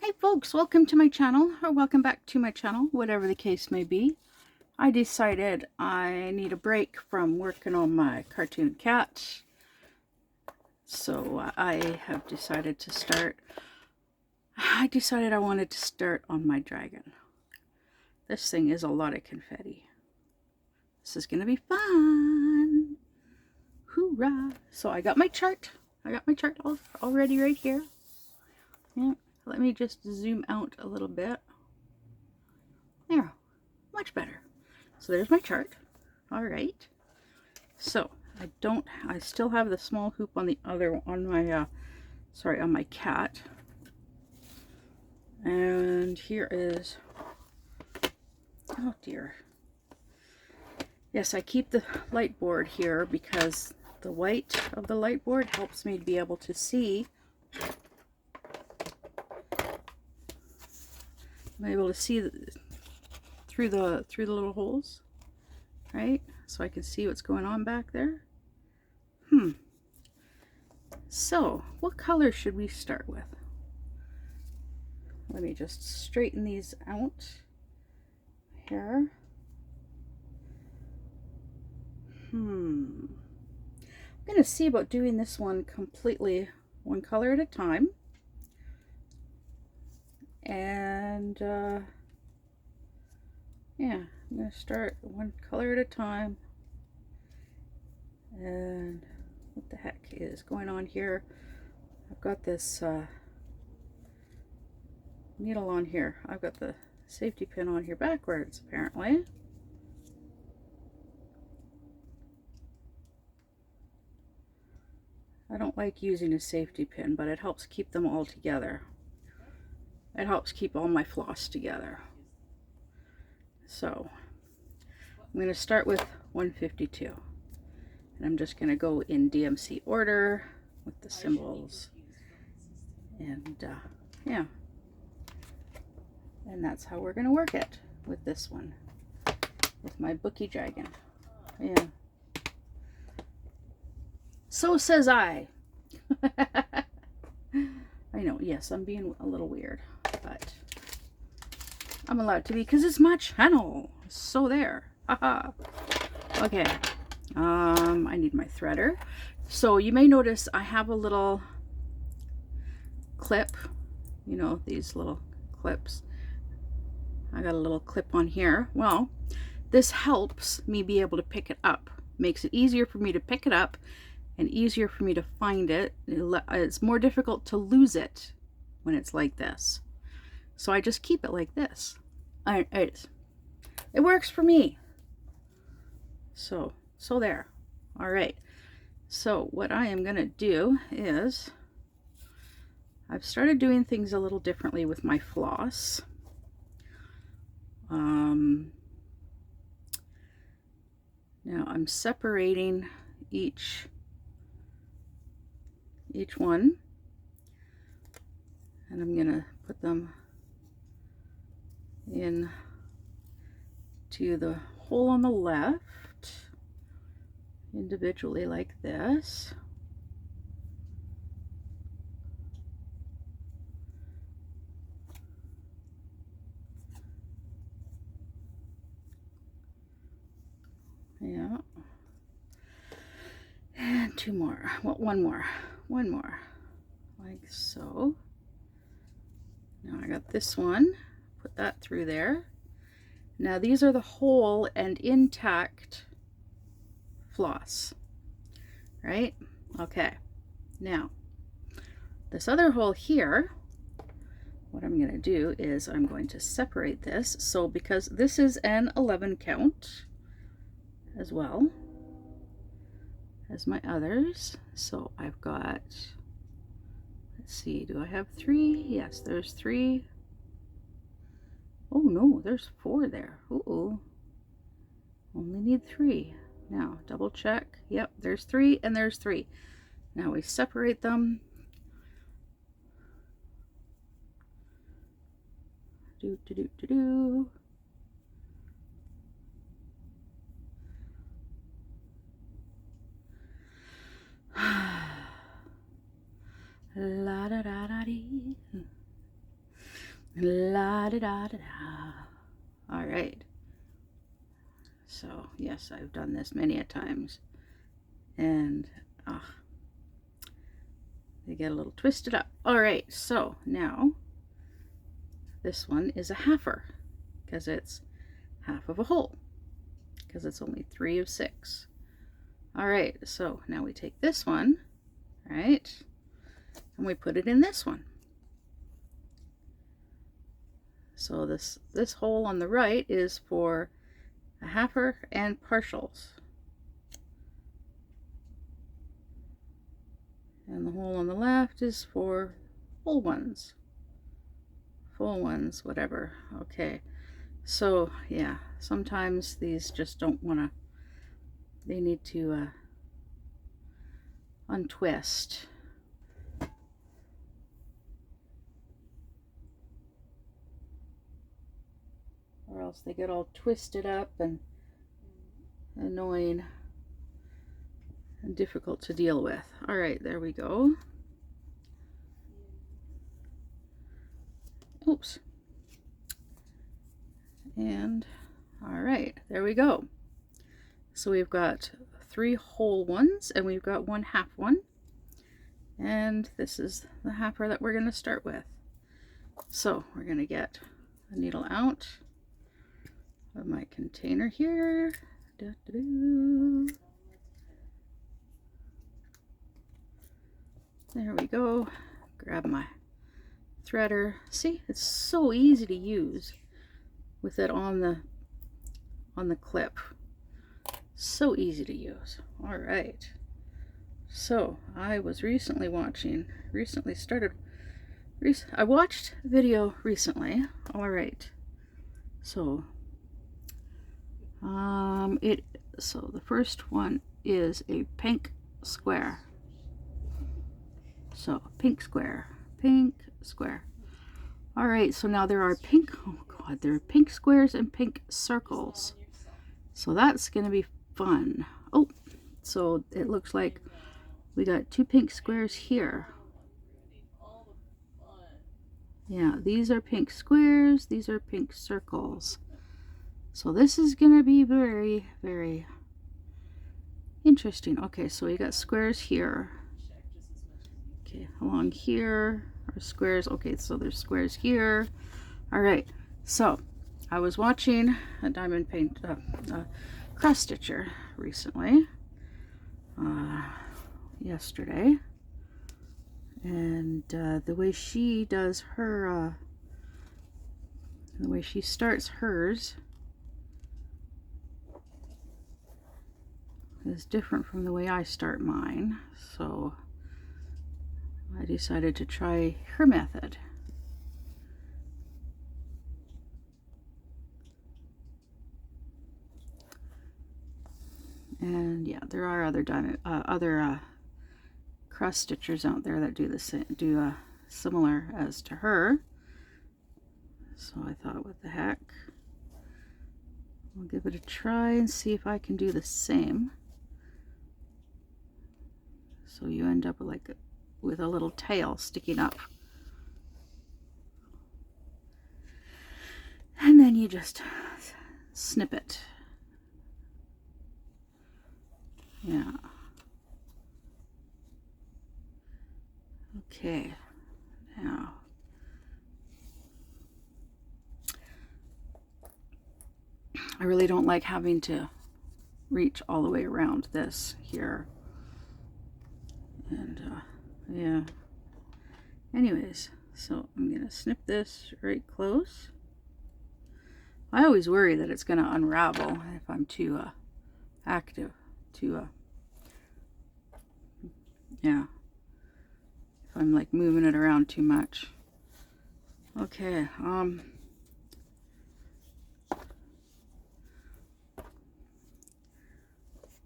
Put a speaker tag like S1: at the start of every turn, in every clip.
S1: Hey folks, welcome to my channel, or welcome back to my channel, whatever the case may be. I decided I need a break from working on my cartoon cat, so I have decided to start. I decided I wanted to start on my dragon. This thing is a lot of confetti. This is gonna be fun. Hoorah! So I got my chart. Already right here. Yeah. Let me just zoom out a little bit. There, much better. So there's my chart. All right. So I still have the small hoop on the other, on my, on my cat. And here is, oh dear. Yes, I keep the light board here because the white of the light board helps me to be able to see. I'm able to see through the little holes, right? So I can see what's going on back there. So what color should we start with? Let me just straighten these out here. I'm going to see about doing this one completely one color at a time. And yeah, I'm going to start one color at a time. And what the heck is going on here? I've got this needle on here. I've got the safety pin on here backwards, apparently. I don't like using a safety pin, but it helps keep them all together. It helps keep all my floss together. So I'm going to start with 152. And I'm just going to go in DMC order with the symbols. And yeah. And that's how we're going to work it with this one. With my bookie dragon. Yeah. So says I. I know, yes, I'm being a little weird, but I'm allowed to be because it's my channel. So there. Haha. Okay. I need my threader. So you may notice I have a little clip, you know, these little clips. I got a little clip on here. Well, this helps me be able to pick it up. Makes it easier for me to pick it up and easier for me to find it. It's more difficult to lose it when it's like this. So I just keep it like this. It works for me. So there. All right. So what I am going to do is I've started doing things a little differently with my floss. Now I'm separating each one, and I'm going to put them in to the hole on the left individually like this. Yeah. And two more. Well, one more. Like so. Now I got this one. Put that through there. Now these are the whole and intact floss. Right? Okay. Now, this other hole here, what I'm going to do is I'm going to separate this. So because this is an 11 count as well as my others. So I've got, let's see, do I have 3? Yes, there's 3. Oh no, there's 4 there. Ooh, only need 3. Now double check. Yep, there's 3 and there's 3. Now we separate them. Do. La da da da dee. La da da da da. All right. So yes, I've done this many a times, and they get a little twisted up. All right. So now this one is a halfer because it's half of a whole because it's only 3 of 6. All right. So now we take this one, right, and we put it in this one. So this hole on the right is for a halfer and partials. And the hole on the left is for full ones. Full ones, whatever. Okay. So, yeah, sometimes these just don't want to, they need to untwist. Or else they get all twisted up and annoying and difficult to deal with. All right, there we go. Oops. And all right, there we go. So we've got 3 whole ones and we've got 1 half one. And this is the halfer that we're going to start with. So we're going to get the needle out of my container here. There we go. Grab my threader. See, it's so easy to use with it on the clip. So easy to use. All right. So I was recently I watched a video recently. All right. So so the first one is a pink square. So pink square. All right, so now there are pink, oh God, there are pink squares and pink circles. So that's gonna be fun. Oh, so it looks like we got 2 pink squares here. Yeah, these are pink squares, these are pink circles. So this is gonna be very, very interesting. Okay, so we got squares here. Okay, along here are squares. Okay, so there's squares here. All right, so I was watching a diamond paint cross stitcher recently, yesterday, and the way she does her, the way she starts hers is different from the way I start mine, so I decided to try her method. And yeah, there are other cross stitchers out there that do the same, similar as to her. So I thought, what the heck? I'll give it a try and see if I can do the same. So you end up with a little tail sticking up. And then you just snip it. Yeah. Okay. Now, I really don't like having to reach all the way around this here. And yeah. Anyways, so I'm gonna snip this right close. I always worry that it's gonna unravel if I'm too active, yeah, if I'm like moving it around too much. Okay,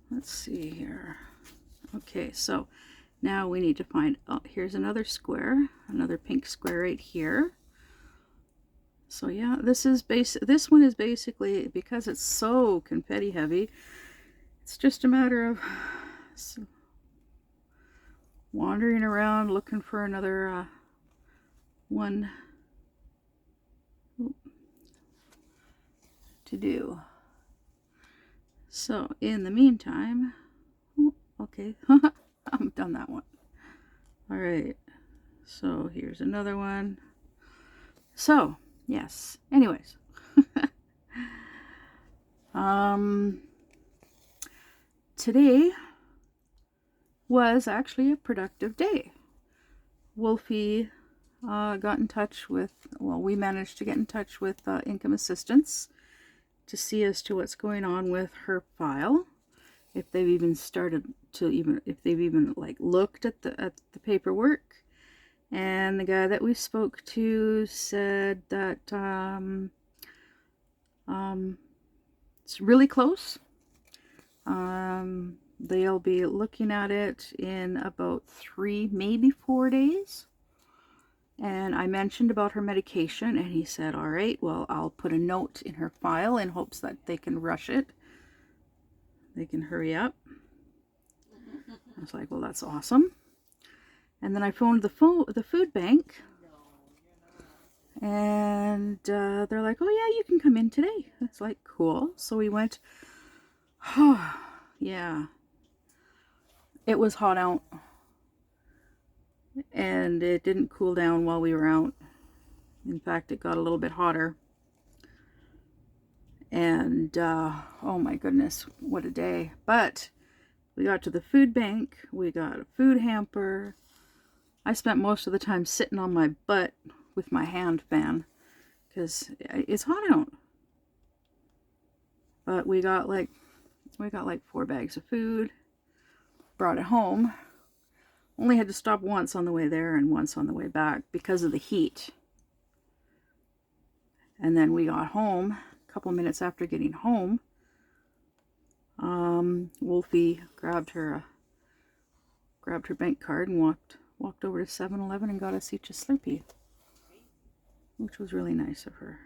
S1: let's see here. Okay, so now we need to find, oh, here's another square, another pink square right here. So yeah, this one is basically, because it's so confetti heavy, it's just a matter of wandering around looking for another one to do. So in the meantime, oh, okay, I've done that one. All right, so here's another one. So yes, anyways, today was actually a productive day. Wolfie got in touch with, well, we managed to get in touch with Income Assistance to see as to what's going on with her file, if they've even started to if they've even like looked at the paperwork. And the guy that we spoke to said that it's really close. They'll be looking at it in about 3, maybe 4 days. And I mentioned about her medication, and he said, all right, well, I'll put a note in her file in hopes that they can rush it. They can hurry up. I was like, well, that's awesome. And then I phoned the food bank, and they're like, oh, yeah, you can come in today. It's like, cool. So we went. Oh, yeah. It was hot out. And it didn't cool down while we were out. In fact, it got a little bit hotter. And oh my goodness, what a day. But we got to the food bank, we got a food hamper. I spent most of the time sitting on my butt with my hand fan because it's hot out. But we got like 4 bags of food, brought it home. Only had to stop once on the way there and once on the way back because of the heat. And then we got home, a couple minutes after getting home, Wolfie grabbed her bank card and walked over to 7-Eleven and got us each a Slurpee, which was really nice of her.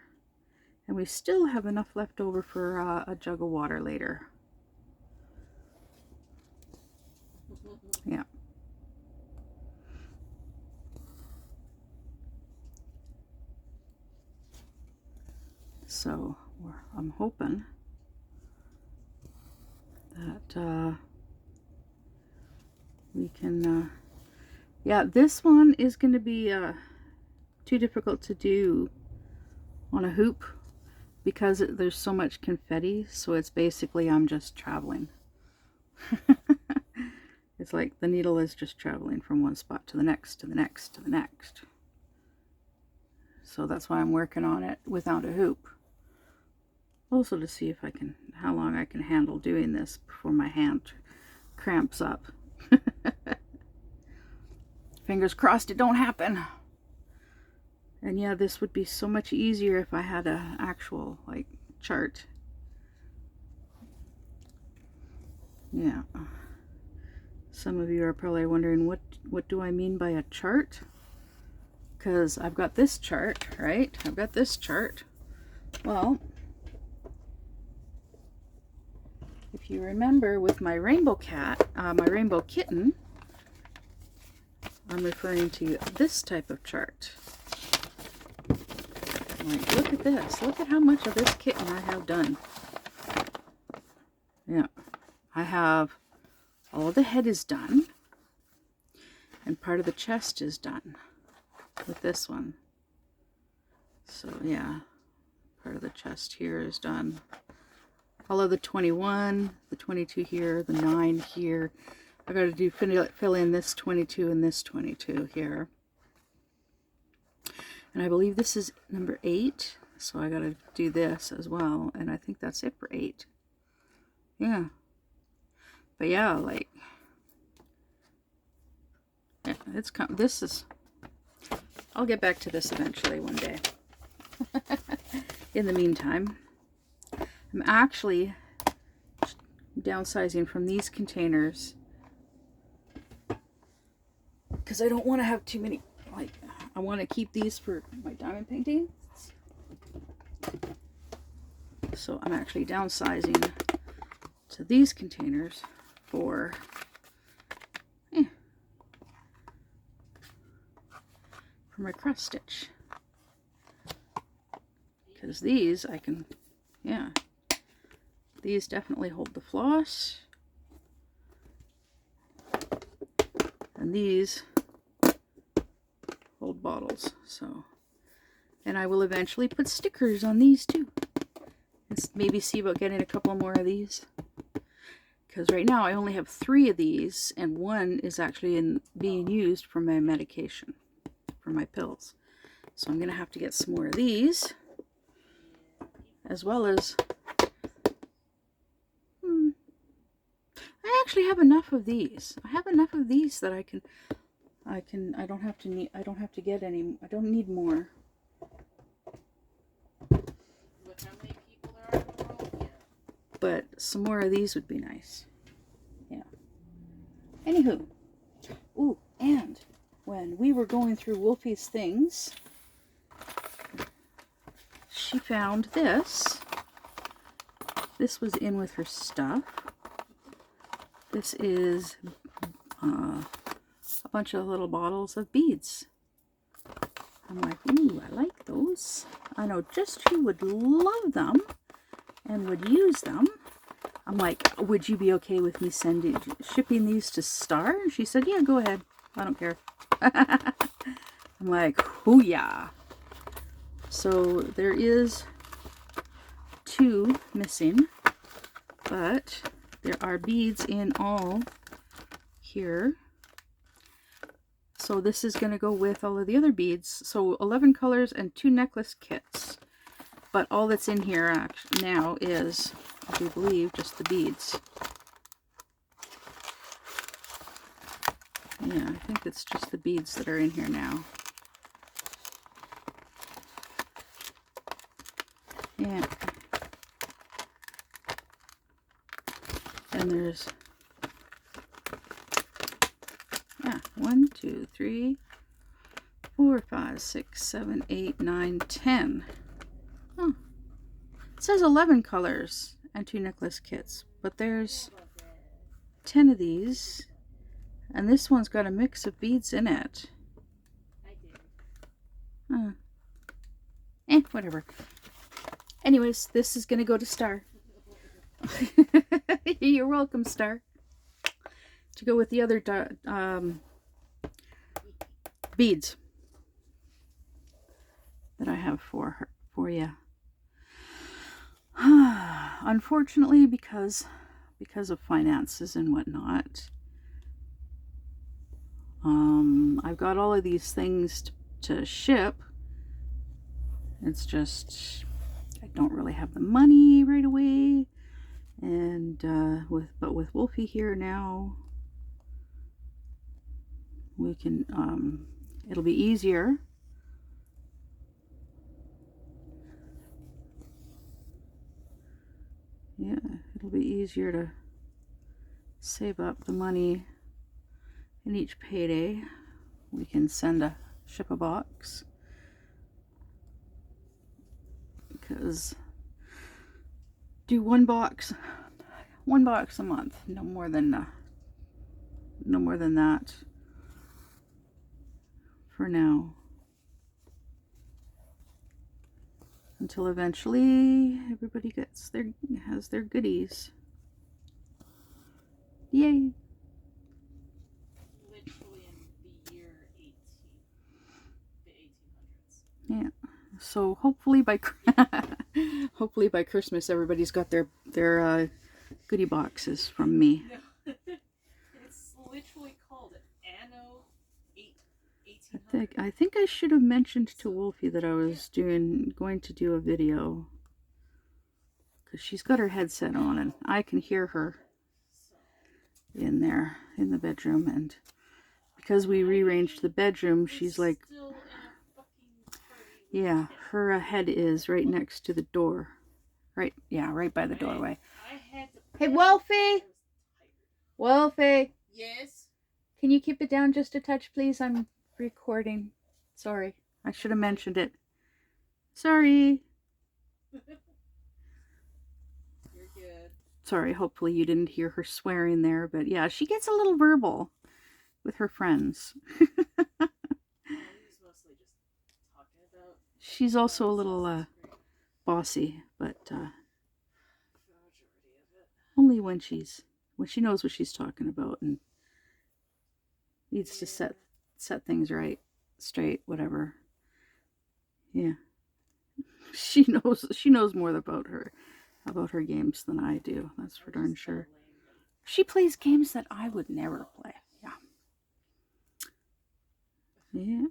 S1: And we still have enough left over for a jug of water later. Yeah. So I'm hoping that we can, yeah, this one is going to be too difficult to do on a hoop because there's so much confetti. So it's basically, I'm just traveling. It's like the needle is just traveling from one spot to the next, to the next, to the next. So that's why I'm working on it without a hoop. Also to see if I can, how long I can handle doing this before my hand cramps up. Fingers crossed it don't happen. And yeah, this would be so much easier if I had an actual like chart. Yeah. Some of you are probably wondering what do I mean by a chart? Because I've got this chart, right? I've got this chart. Well, if you remember with my rainbow cat, my rainbow kitten, I'm referring to this type of chart. Like, look at this. Look at how much of this kitten I have done. Yeah. I have, all the head is done. And part of the chest is done with this one. So yeah, part of the chest here is done. All of the 21, the 22 here, the 9 here. I got to do fill in this 22 and this 22 here. And I believe this is number 8, so I got to do this as well. And I think that's it for 8. Yeah. But yeah, like, yeah, this is, I'll get back to this eventually one day. In the meantime, I'm actually downsizing from these containers because I don't want to have too many, like, I want to keep these for my diamond painting. So I'm actually downsizing to these containers for my cross stitch. Because these I can Yeah. These definitely hold the floss. And these hold bottles. So, and I will eventually put stickers on these too. And maybe see about getting a couple more of these. Because right now I only have 3 of these, and one is actually being used for my medication, for my pills. So I'm going to have to get some more of these, as well as I actually have enough of these. I have enough of these that I don't have to get any. I don't need more.
S2: With how many people there are in the world, yeah.
S1: But some more of these would be nice. Yeah. Anywho. Ooh, and when we were going through Wolfie's things, she found this. This was in with her stuff. This is a bunch of little bottles of beads. I'm like, ooh, I like those. I know just who would love them and would use them. I'm like, would you be okay with me shipping these to Star? And she said, yeah, go ahead. I don't care. I'm like, hoo-yah. So there is 2 missing, but there are beads in all here. So this is going to go with all of the other beads. So 11 colors and 2 necklace kits. But all that's in here now is, I do believe, just the beads. Yeah, I think it's just the beads that are in here now. Yeah. And there's, 1, 2, 3, 4, 5, 6, 7, 8, 9, 10. Huh. It says 11 colors and 2 necklace kits, but there's 10 of these, and this one's got a mix of beads in it. Whatever. Anyways, this is gonna go to Star. You're welcome, Star. To go with the other beads that I have for you. Unfortunately, because of finances and whatnot, I've got all of these things to ship. It's just I don't really have the money right away, and with Wolfie here now, we can it'll be easier. Yeah, it'll be easier to save up the money in each payday. We can ship a box, because do one box a month, no more than that for now, until eventually everybody has their goodies. Yay.
S2: Literally in the year the 1800s.
S1: Yeah. So hopefully by Christmas everybody's got their goodie boxes from me.
S2: No. It's literally called Anno 1800.
S1: I think I should have mentioned to Wolfie that I was going to do a video, because she's got her headset on and I can hear her in there in the bedroom, and because we rearranged the bedroom, she's like, yeah, her head is right next to the door, right by the doorway. Hey, Wolfie! Wolfie!
S2: Yes?
S1: Can you keep it down just a touch, please? I'm recording. Sorry. I should have mentioned it. Sorry.
S2: You're good.
S1: Sorry, hopefully you didn't hear her swearing there, but yeah, she gets a little verbal with her friends.
S2: Mostly just talking about.
S1: She's also a little bossy, but Only when she knows what she's talking about and needs to set things right, straight, whatever. Yeah. She knows more about her games than I do. That's for darn sure. She plays games that I would never play. Yeah. Yeah.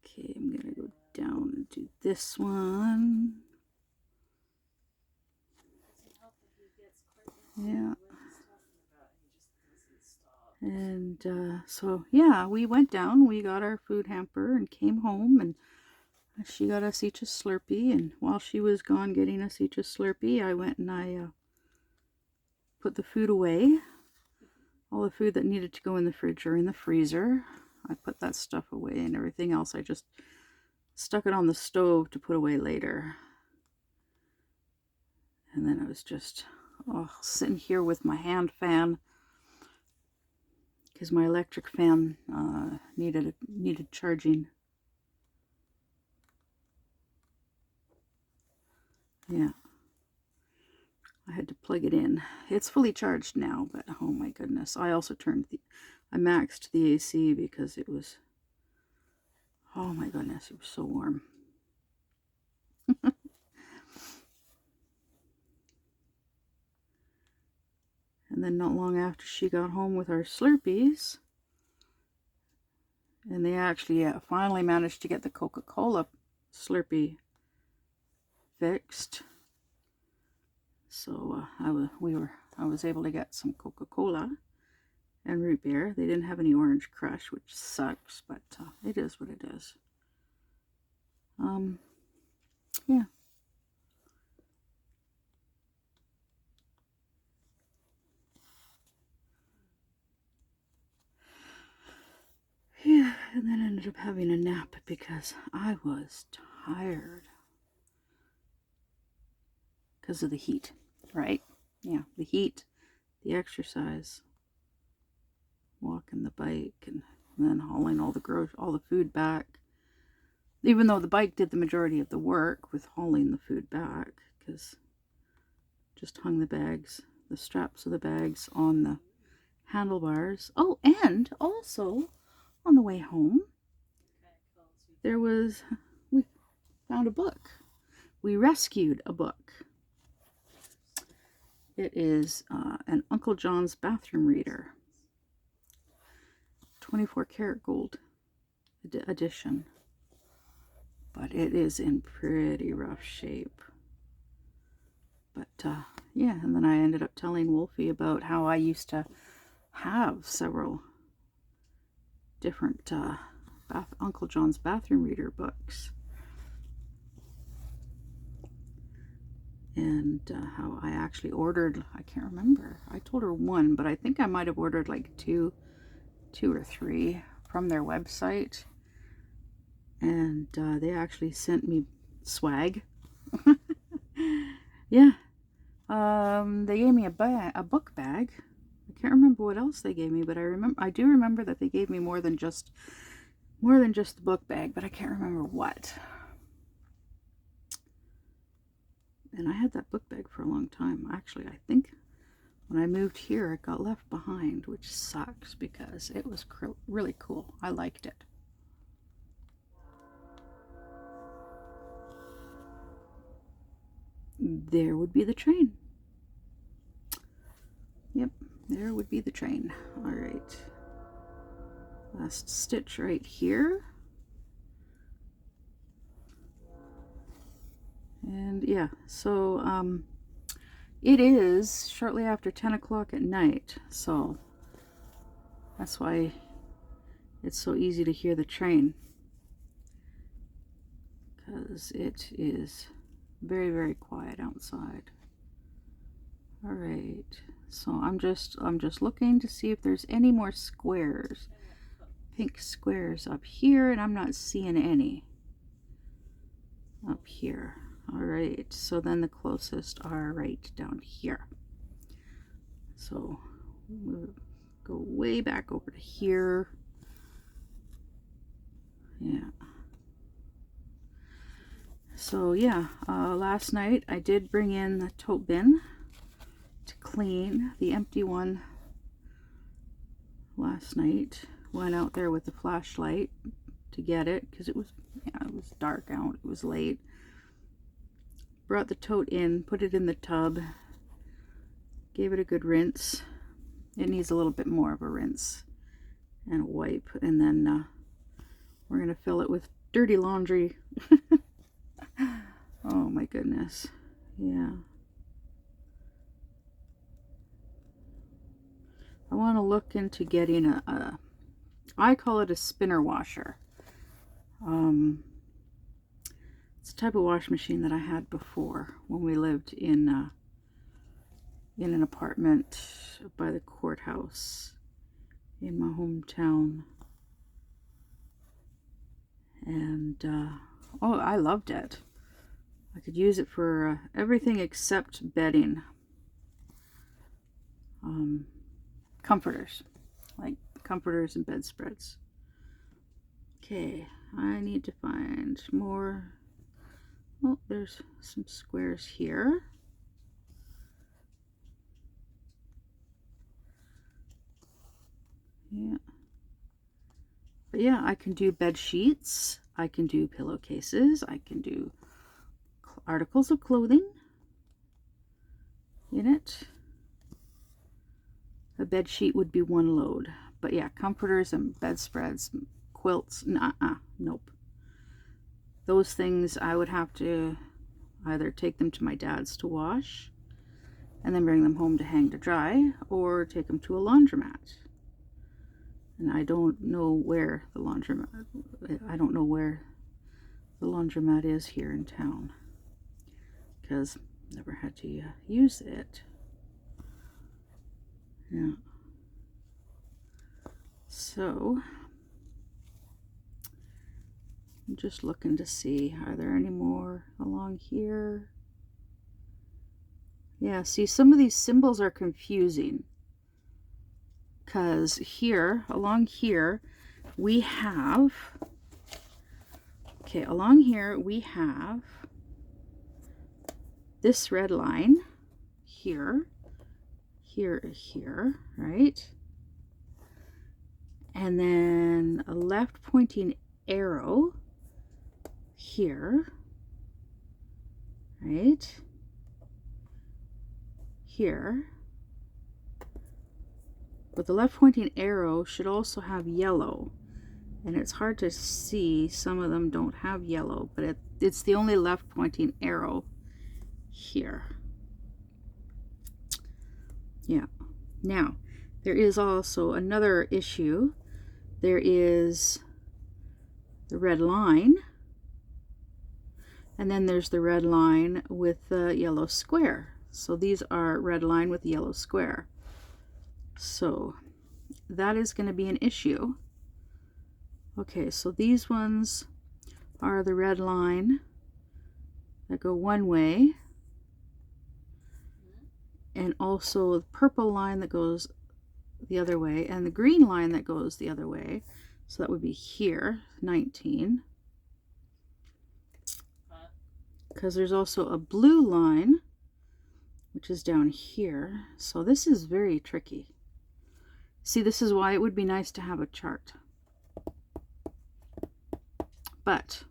S1: Okay, I'm gonna go down and do this one. Yeah. And so yeah, we went down, we got our food hamper and came home, and she got us each a Slurpee, and while she was gone getting us each a Slurpee, I went and I put the food away. All the food that needed to go in the fridge or in the freezer, I put that stuff away, and everything else I just stuck it on the stove to put away later. And then I was just sitting here with my hand fan because my electric fan needed charging. Yeah, I had to plug it in. It's fully charged now, but oh my goodness, I also I maxed the AC because it was, oh my goodness, it was so warm. And then not long after she got home with our Slurpees, and they actually finally managed to get the Coca-Cola Slurpee fixed. So I was able to get some Coca-Cola and root beer. They didn't have any Orange Crush, which sucks, but it is what it is. Yeah. Yeah, and then I ended up having a nap because I was tired. Because of the heat, right? Yeah, the heat, the exercise, walking the bike, and then hauling all the food back. Even though the bike did the majority of the work with hauling the food back, because just hung the straps of the bags on the handlebars. Oh, and also on the way home, we found a book. We rescued a book. It is an Uncle John's bathroom reader, 24 karat gold edition, but it is in pretty rough shape. But yeah, and then I ended up telling Wolfie about how I used to have several different Uncle John's bathroom reader books, and how I actually ordered, I can't remember, I told her one, but I think I might have ordered like two or three from their website, and they actually sent me swag. Yeah. They gave me a book bag. I can't remember what else they gave me, but I do remember that they gave me more than just the book bag, but I can't remember what. And I had that book bag for a long time. Actually, I think when I moved here, it got left behind, which sucks because it was really cool. I liked it. There would be the train. Yep, there would be the train. All right. Last stitch right here. And yeah, so it is shortly after 10 o'clock at night, so that's why it's so easy to hear the train, because it is very, very quiet outside. All right, so I'm just looking to see if there's any more squares, pink squares up here, and I'm not seeing any up here. All right, so then the closest are right down here. So we'll go way back over to here. Yeah. So yeah, last night I did bring in the tote bin to clean the empty one. Last night went out there with the flashlight to get it because it was dark out, it was late. Brought the tote in, put it in the tub, gave it a good rinse. It needs a little bit more of a rinse and a wipe, and then we're gonna fill it with dirty laundry. Oh my goodness. Yeah. I want to look into getting I call it a spinner washer. It's a type of wash machine that I had before when we lived in an apartment by the courthouse in my hometown. And oh, I loved it. I could use it for everything except bedding. Comforters, like comforters and bedspreads. Okay, I need to find more. Oh, there's some squares here. Yeah. But yeah, I can do bed sheets, I can do pillowcases, I can do articles of clothing in it. A bed sheet would be one load. But yeah, comforters and bedspreads, quilts, nope. Those things I would have to either take them to my dad's to wash and then bring them home to hang to dry, or take them to a laundromat. And I don't know where the laundromat is here in town, because never had to use it. Yeah. So I'm just looking to see, are there any more along here? Yeah, see, some of these symbols are confusing, because here, along here, we have, okay, along here we have this red line here, here, right? And then a left pointing arrow here, right? Here. But the left pointing arrow should also have yellow. And it's hard to see, some of them don't have yellow, but it's the only left pointing arrow here. Yeah. Now, there is also another issue. There is the red line, and then there's the red line with the yellow square. So these are red line with yellow square. So that is going to be an issue. Okay, so these ones are the red line that go one way, and also the purple line that goes the other way, and the green line that goes the other way. So that would be here, 19. Because there's also a blue line, which is down here. So this is very tricky. See, this is why it would be nice to have a chart. But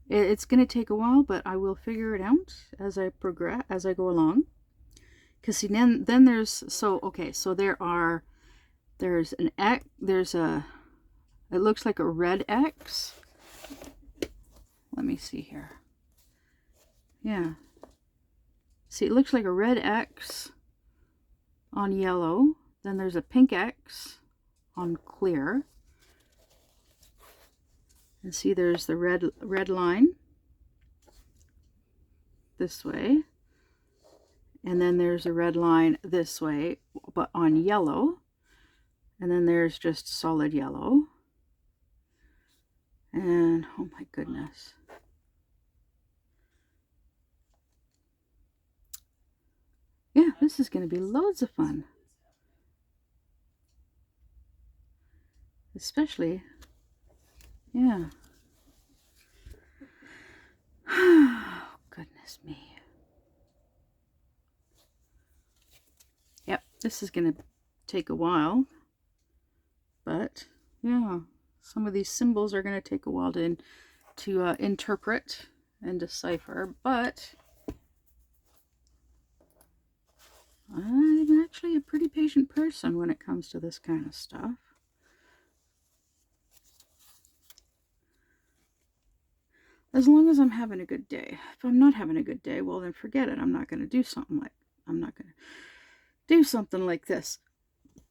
S1: it's going to take a while, but I will figure it out as I progress, as I go along. Because see, then there's, so okay, so there's an X, it looks like a red X. Let me see here. Yeah. See, it looks like a red X on yellow. Then there's a pink X on clear. And see, there's the red line this way. And then there's a red line this way, but on yellow. And then there's just solid yellow. And oh my goodness. Yeah, this is going to be loads of fun. Especially, yeah. This is going to take a while, but yeah, some of these symbols are going to take a while to interpret and decipher, but I'm actually a pretty patient person when it comes to this kind of stuff. As long as I'm having a good day. If I'm not having a good day, well then forget it. I'm not going to do something like this.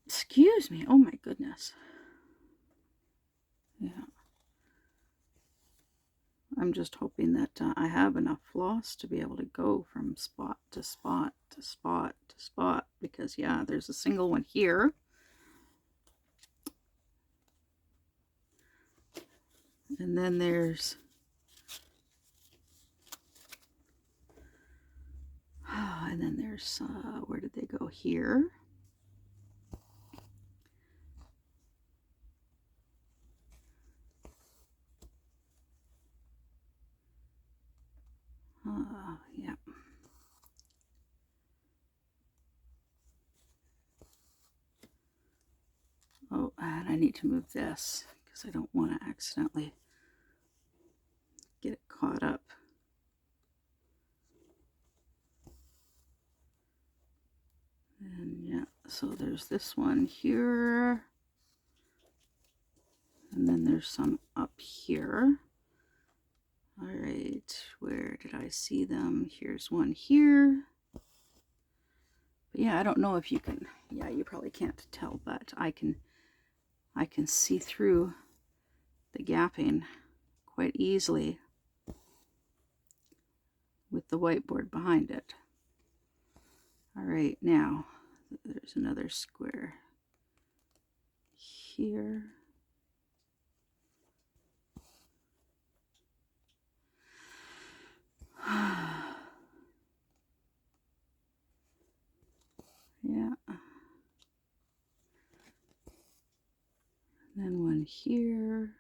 S1: Excuse me. Oh my goodness. Yeah. I'm just hoping that I have enough floss to be able to go from spot to spot to spot to spot, because yeah, there's a single one here. And then there's where did they go? Here. Yeah. Oh, and I need to move this because I don't want to accidentally get it caught up. And yeah, so there's this one here. And then there's some up here. All right, where did I see them? Here's one here. But yeah, I don't know if you can, yeah, you probably can't tell, but I can see through the gapping quite easily with the whiteboard behind it. All right, now there's another square here. Yeah. Then one here.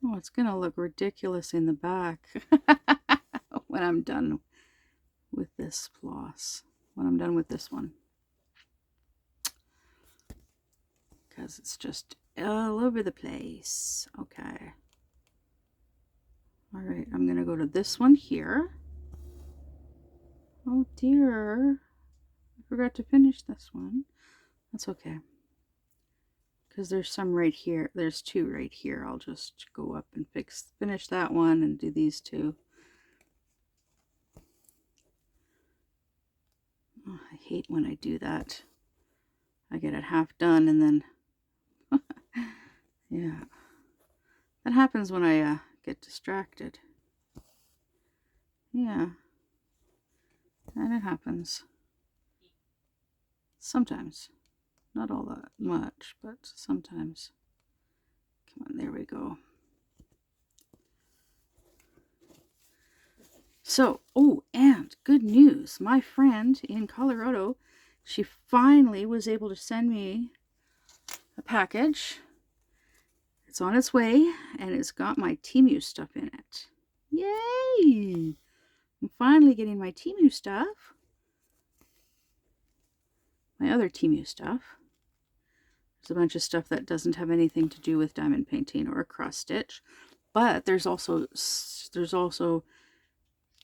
S1: Oh, it's going to look ridiculous in the back when I'm done with this floss. When I'm done with this one. Because it's just all over the place. Okay. All right, I'm going to go to this one here. Oh dear. I forgot to finish this one. That's okay. Because there's some right here. There's two right here. I'll just go up and finish that one and do these two. Oh, I hate when I do that. I get it half done and then yeah. That happens when I get distracted. Yeah. And it happens. Sometimes. Not all that much, but sometimes. Come on, there we go. So, oh, and good news. My friend in Colorado, she finally was able to send me a package. It's on its way, and it's got my Temu stuff in it. Yay! I'm finally getting my Temu stuff. My other Temu stuff. There's a bunch of stuff that doesn't have anything to do with diamond painting or cross stitch, but there's also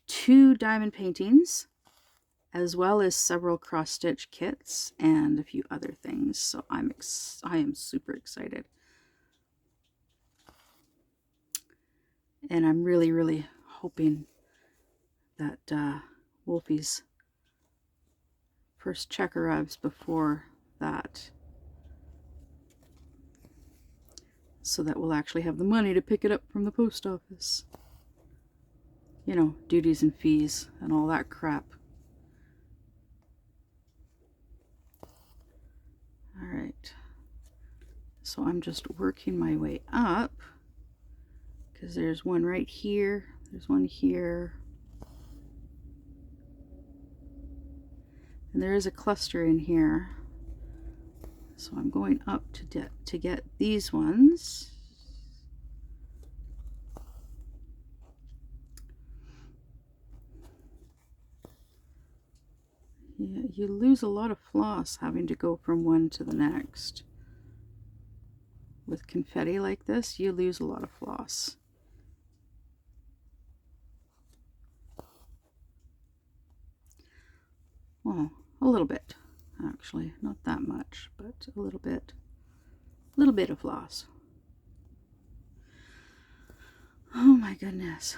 S1: 2 diamond paintings, as well as several cross stitch kits and a few other things. So I am super excited, and I'm really, really hoping that Wolfie's first check arrives before that, so that we'll actually have the money to pick it up from the post office. You know, duties and fees and all that crap. All right. So I'm just working my way up, because there's one right here. There's one here. And there is a cluster in here. So I'm going up to get these ones. You lose a lot of floss having to go from one to the next. With confetti like this, you lose a lot of floss. Well, a little bit, actually. Not that much, but a little bit. A little bit of floss. Oh my goodness.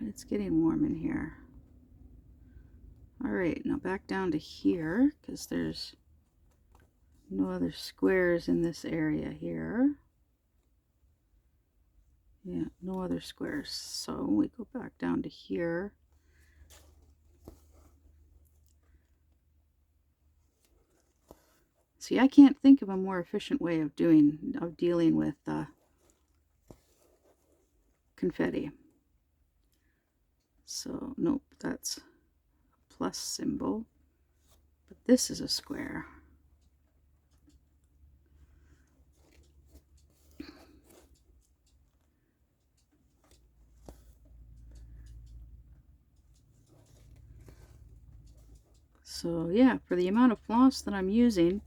S1: It's getting warm in here. Alright, now back down to here, because there's no other squares in this area here. Yeah, no other squares. So we go back down to here. See, I can't think of a more efficient way of dealing with confetti. So, nope, that's a plus symbol. But this is a square. So yeah, for the amount of floss that I'm using,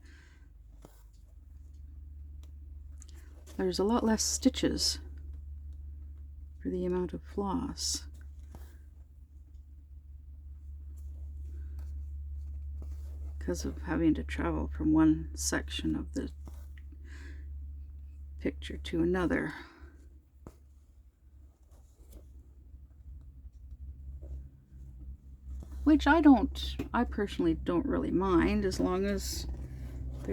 S1: there's a lot less stitches for the amount of floss. Because of having to travel from one section of the picture to another. Which I personally don't really mind, as long as I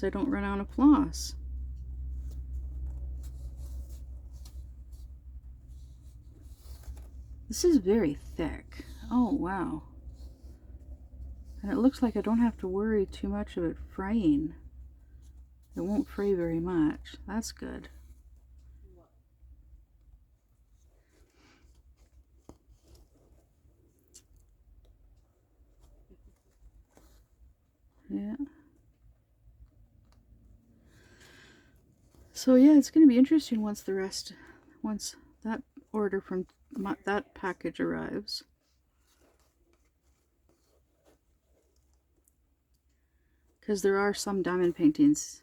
S1: don't run out of floss. This is very thick. Oh wow. And it looks like I don't have to worry too much of it fraying. It won't fray very much. That's good. Yeah. So yeah, it's going to be interesting once that order from that package arrives. Because there are some diamond paintings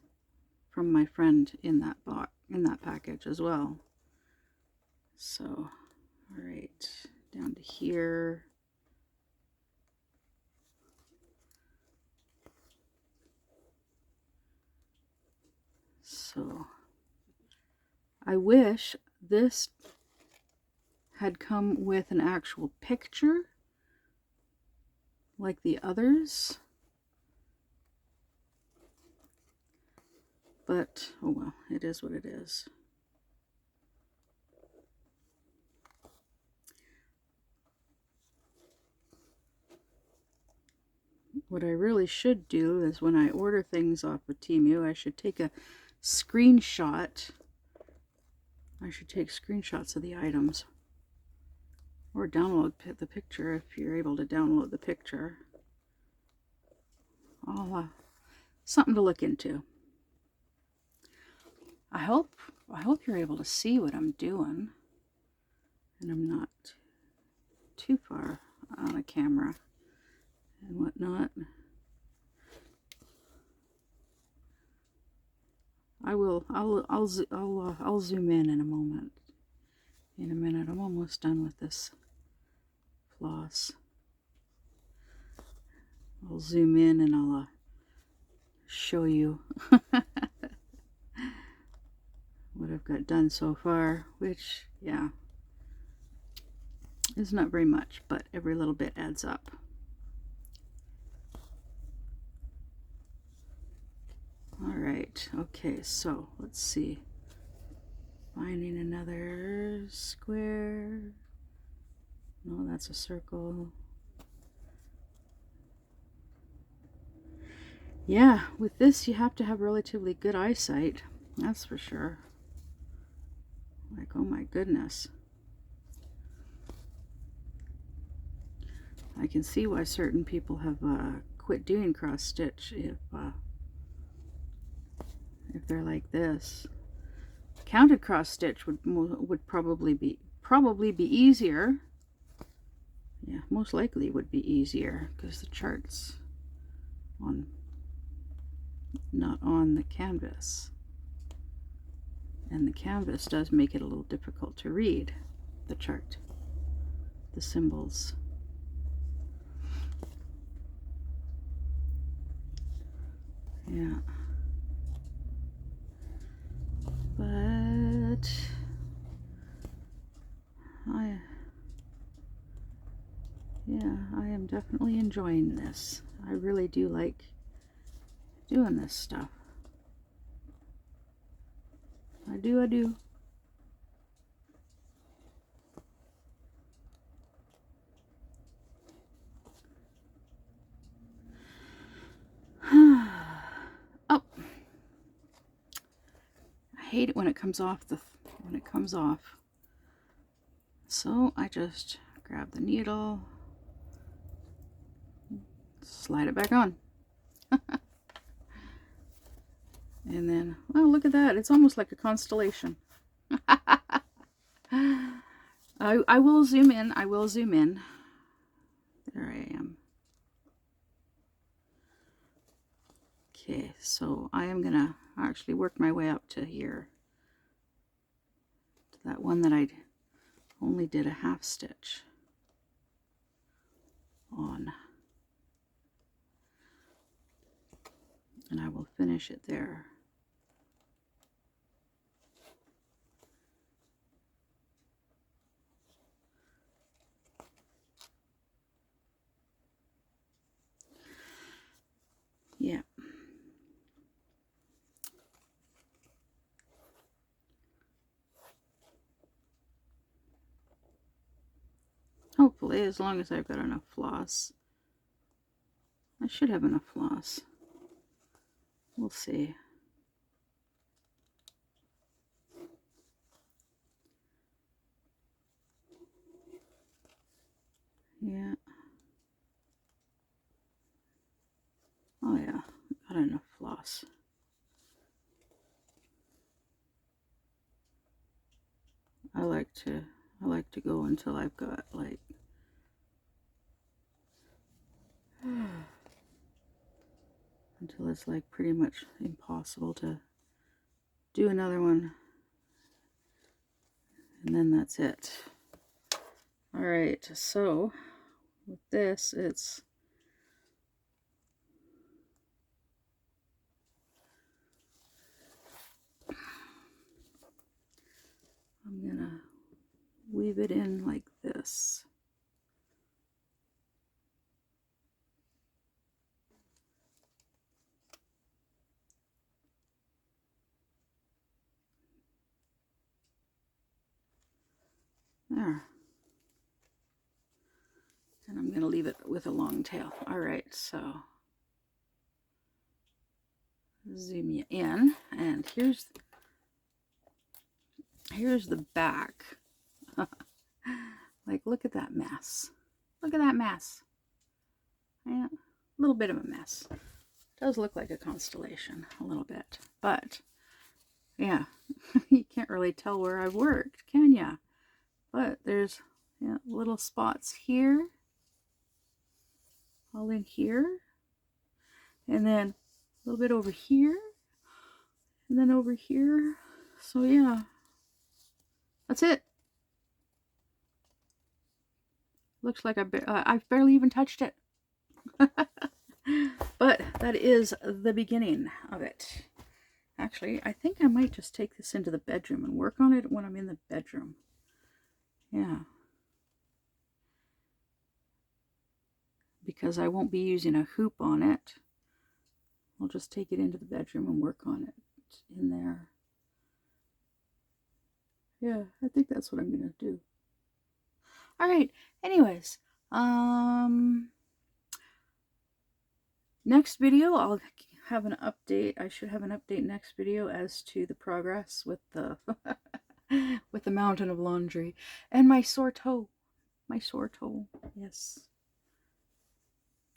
S1: from my friend in that package as well. So, all right, down to here. So, I wish this had come with an actual picture like the others. But, oh well, it is what it is. What I really should do is when I order things off of Temu, I should take a screenshot. I should take screenshots of the items. Or download the picture if you're able to download the picture. Something to look into. I hope you're able to see what I'm doing, and I'm not too far on a camera and whatnot. I'll zoom in a moment. In a minute, I'm almost done with this floss. I'll zoom in and I'll show you what I've got done so far, which, yeah, is not very much, but every little bit adds up. Alright, okay, so let's see. Finding another square. No, that's a circle. Yeah, with this you have to have relatively good eyesight, that's for sure. Like, oh my goodness. I can see why certain people have quit doing cross stitch if they're like this. Counted cross stitch would probably be easier Yeah, most likely would be easier because the chart's on, not on the canvas. And the canvas does make it a little difficult to read the chart, the symbols. Yeah. But I am definitely enjoying this. I really do like doing this stuff. I do. Oh, I hate it when it comes off So I just grab the needle, slide it back on. And then, oh, look at that. It's almost like a constellation. I will zoom in. I will zoom in. There I am. Okay, so I am going to actually work my way up to here. To that one that I only did a half stitch on. And I will finish it there. Yeah. Hopefully, as long as I've got enough floss. I should have enough floss. We'll see. Yeah. Oh yeah, got enough floss. I like to go until I've got like until it's like pretty much impossible to do another one. And then that's it. All right, so with this, I'm gonna weave it in like this. There. And I'm gonna leave it with a long tail. All right, so zoom you in, and here's the back. Like, look at that mess. Look at that mess. Yeah, a little bit of a mess. It does look like a constellation, a little bit. But, yeah, you can't really tell where I've worked, can ya? But there's little spots here, all in here, and then a little bit over here, and then over here. So, yeah, that's it. Looks like I've barely even touched it. But that is the beginning of it. Actually, I think I might just take this into the bedroom and work on it when I'm in the bedroom. Yeah. Because I won't be using a hoop on it. I'll just take it into the bedroom and work on it in there. Yeah, I think that's what I'm going to do. All right. Anyways, next video I'll have an update. I should have an update next video as to the progress with the with the mountain of laundry and my sore toe. My sore toe. Yes.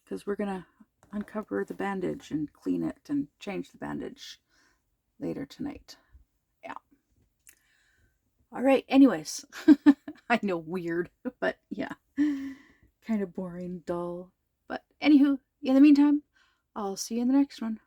S1: Because we're going to uncover the bandage and clean it and change the bandage later tonight. Yeah. All right. Anyways, I know, weird, but yeah. kind of boring, dull. But anywho, in the meantime, I'll see you in the next one.